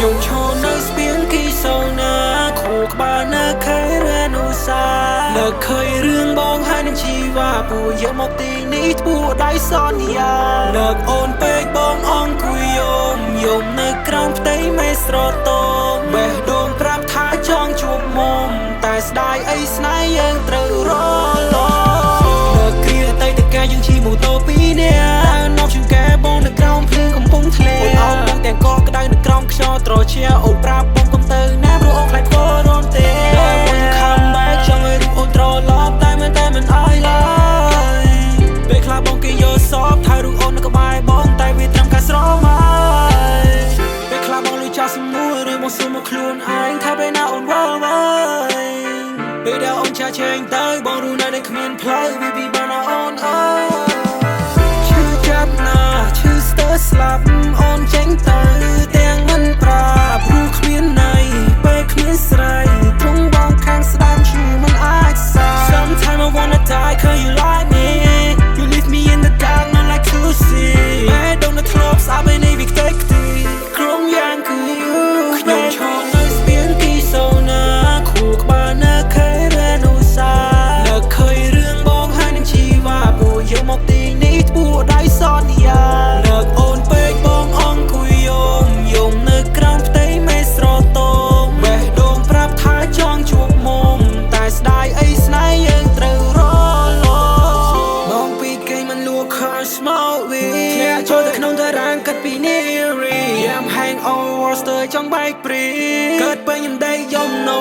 ខ្ញុំឈរនៅស្ពានគីសូណាខួរក្បាលនៅខេរ៉ានូសាលើឃើញរឿងបងហើយនឹងជីវ៉ាពួកយកមកទីនេះធ្វើដៃសន្យាលើកអូនពេកបងអង្គុយយំនៅក្រោមផ្ទៃមេស្រទងបេះដូងប្រាប់ថាចង់ជួបមុំតែស្ដាយអីស្នេហ៍យើងត្រូវរលលើគ្រាអតីតកាលយើងជិះម៉ូតូពីរនាក់នៅជើងកែបងនៅក្រោមភ្លើងកំពុងធ្លាក់អូនអោបទាំងកកក្ដៅនៅក្រោមខ្យល់ត្រជាអូនប្រាប់បងកុំទៅណាព្រោះអូនខ្លាចខរនទេអូន come back ចង់ឲ្យរូបអូនត្រឡប់តែមិនអាយឡើយពេលខ្លះបងគេយកសពថើរូបអូននៅក្បែរបងតែវាត្រឹមការស្រមៃពេលខ្លះបងលុយចាស់សំនួរឬបងសុំមកខ្លួនឯងថាពេលណាអូនវល់វល់ពេលដែលអូនចាស់ឆេងទៅបងរស់នៅដែលគ្មានផ្លូវវាពិបាកណាស់អូនអើយឈឺចាប់ណាស់ឈឺស្ទើរស្លាប់អូនចេញទៅទាំងមិនប្រាប់ព្រោះគ្មានន័យពេលគ្មានស្រីទ្រង់បងខាងស្ដាំឈឺមិនអាចសា Sometimes I wanna die cause you like me You leave me in the dark not like to see បែរដូងនៅធ្លាប់ស្អាប់ឯនេះវាខ្ទេចខ្ទីក្រុមយ៉ាងគឺ you ខ្ញុំឈរនៅស្ពានគីសូណាខួរក្បាលនៅខេរ៉ានូសាលើឃើញរឿងបងហើយនឹងជីវ៉ាពួកយកមកទីនេះធ្វើដៃសន្យាលើកអូនពេកបងអង្គុយយំនៅក្រោមផ្ទៃមេស្រទងបេះដូងប្រាប់ថាចង់ជួបមុំតែស្ដាយអីស្នេហ៍យើងត្រូវរលបងពីគេមិនលួខើស្មោវីធ្លាក់ចូលទៅក្នុងតារាងកាត់ពីនារី I'm hang over ស្ទើរចង់បែកព្រីកើតពេញខ្ញុំដេកយំ no